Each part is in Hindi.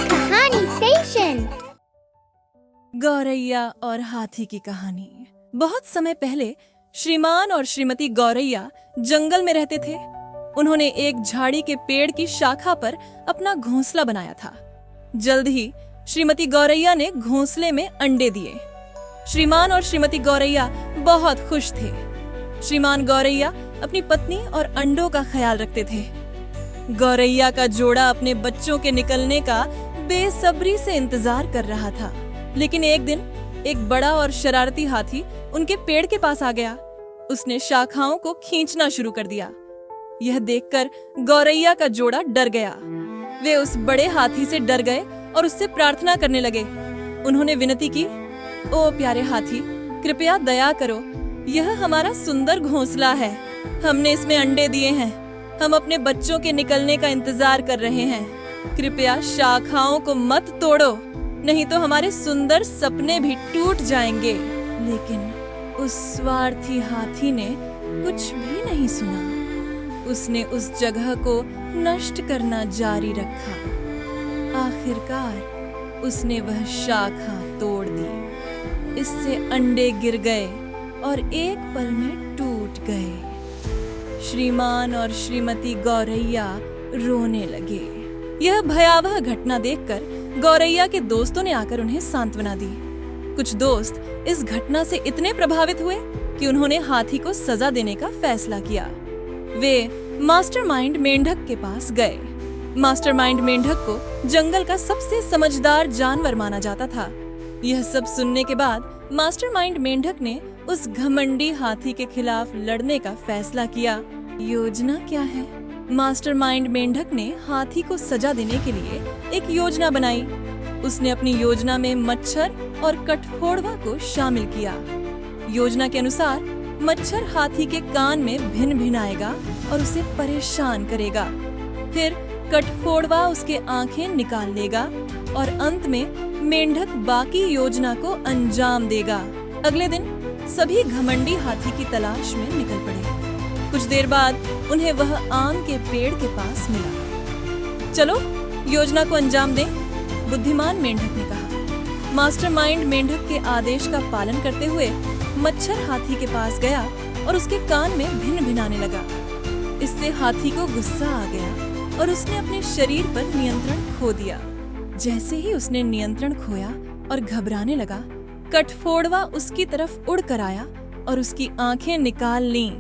कहानी स्टेशन। गौरैया और हाथी की कहानी। बहुत समय पहले श्रीमान और श्रीमती गौरैया जंगल में रहते थे। उन्होंने एक झाड़ी के पेड़ की शाखा पर अपना घोंसला बनाया था। जल्द ही श्रीमती गौरैया ने घोंसले में अंडे दिए। श्रीमान और श्रीमती गौरैया बहुत खुश थे। श्रीमान गौरैया अपनी पत्नी और अंडों का ख्याल रखते थे। गौरैया का जोड़ा अपने बच्चों के निकलने का बेसब्री से इंतजार कर रहा था। लेकिन एक दिन एक बड़ा और शरारती हाथी उनके पेड़ के पास आ गया। उसने शाखाओं को खींचना शुरू कर दिया। यह देखकर गौरैया का जोड़ा डर गया। वे उस बड़े हाथी से डर गए और उससे प्रार्थना करने लगे। उन्होंने विनती की, ओ प्यारे हाथी, कृपया दया करो। यह हमारा सुंदर घोंसला है। हमने इसमें अंडे दिए हैं। हम अपने बच्चों के निकलने का इंतजार कर रहे हैं। कृपया शाखाओं को मत तोड़ो, नहीं तो हमारे सुंदर सपने भी टूट जाएंगे। लेकिन उस स्वार्थी हाथी ने कुछ भी नहीं सुना। उसने उस जगह को नष्ट करना जारी रखा। आखिरकार उसने वह शाखा तोड़ दी। इससे अंडे गिर गए और एक पल में टूट गए। श्रीमान और श्रीमती गौरैया रोने लगे। यह भयावह घटना देखकर गौरैया के दोस्तों ने आकर उन्हें सांत्वना दी। कुछ दोस्त इस घटना से इतने प्रभावित हुए कि उन्होंने हाथी को सजा देने का फैसला किया। वे मास्टरमाइंड मेंढक के पास गए। मास्टरमाइंड मेंढक को जंगल का सबसे समझदार जानवर माना जाता था। यह सब सुनने के बाद मास्टरमाइंड मेंढक ने उस घमंडी हाथी के खिलाफ लड़ने का फैसला किया। योजना क्या है? मास्टरमाइंड मेंढक ने हाथी को सजा देने के लिए एक योजना बनाई। उसने अपनी योजना में मच्छर और कठफोड़वा को शामिल किया। योजना के अनुसार मच्छर हाथी के कान में भिन भिनाएगा और उसे परेशान करेगा। फिर कठफोड़वा उसके आंखें निकाल लेगा और अंत में मेंढक बाकी योजना को अंजाम देगा। अगले दिन सभी घमंडी हाथी की तलाश में निकल पड़े। कुछ देर बाद उन्हें वह आम के पेड़ के पास मिला। चलो योजना को अंजाम दें, बुद्धिमान मेंढक ने कहा। मास्टरमाइंड मेंढक के आदेश का पालन करते हुए मच्छर हाथी के पास गया और उसके कान में भिन भिनाने लगा। इससे हाथी को गुस्सा आ गया और उसने अपने शरीर पर नियंत्रण खो दिया। जैसे ही उसने नियंत्रण खोया और घबराने लगा, कठफोड़वा उसकी तरफ उड़ कर आया और उसकी आंखें निकाल लीं।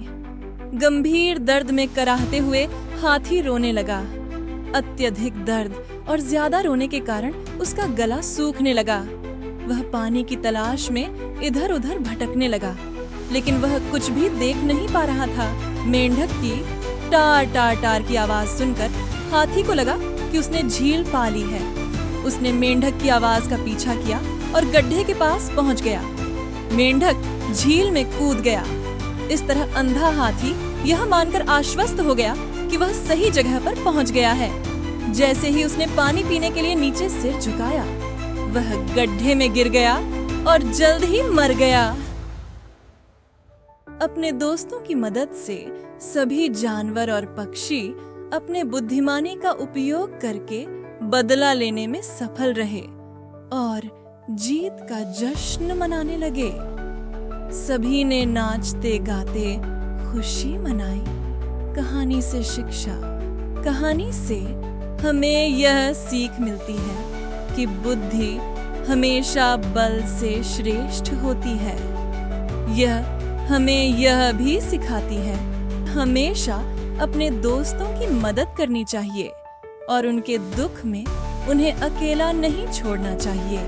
गंभीर दर्द में कराहते हुए हाथी रोने लगा। अत्यधिक दर्द और ज्यादा रोने के कारण उसका गला सूखने लगा। वह पानी की तलाश में इधर उधर भटकने लगा, लेकिन वह कुछ भी देख नहीं पा रहा था। मेंढक की टार टार टार की आवाज सुनकर हाथी को लगा कि उसने झील पा ली है। उसने मेंढक की आवाज का पीछा किया और गड्ढे के पास पहुंच गया। मेंढक झील में कूद गया। इस तरह अंधा हाथी यह मानकर आश्वस्त हो गया कि वह सही जगह पर पहुंच गया है। जैसे ही उसने पानी पीने के लिए नीचे सिर झुकाया, वह गड्ढे में गिर गया और जल्द ही मर गया। अपने दोस्तों की मदद से सभी जानवर और पक्षी अपने बुद्धिमानी का उपयोग करके बदला लेने में सफल रहे और जीत का जश्न मनाने लगे। सभी ने नाचते गाते खुशी मनाई। कहानी से शिक्षा। कहानी से हमें यह सीख मिलती है कि बुद्धि हमेशा बल से श्रेष्ठ होती है। यह हमें यह भी सिखाती है हमेशा अपने दोस्तों की मदद करनी चाहिए और उनके दुख में उन्हें अकेला नहीं छोड़ना चाहिए।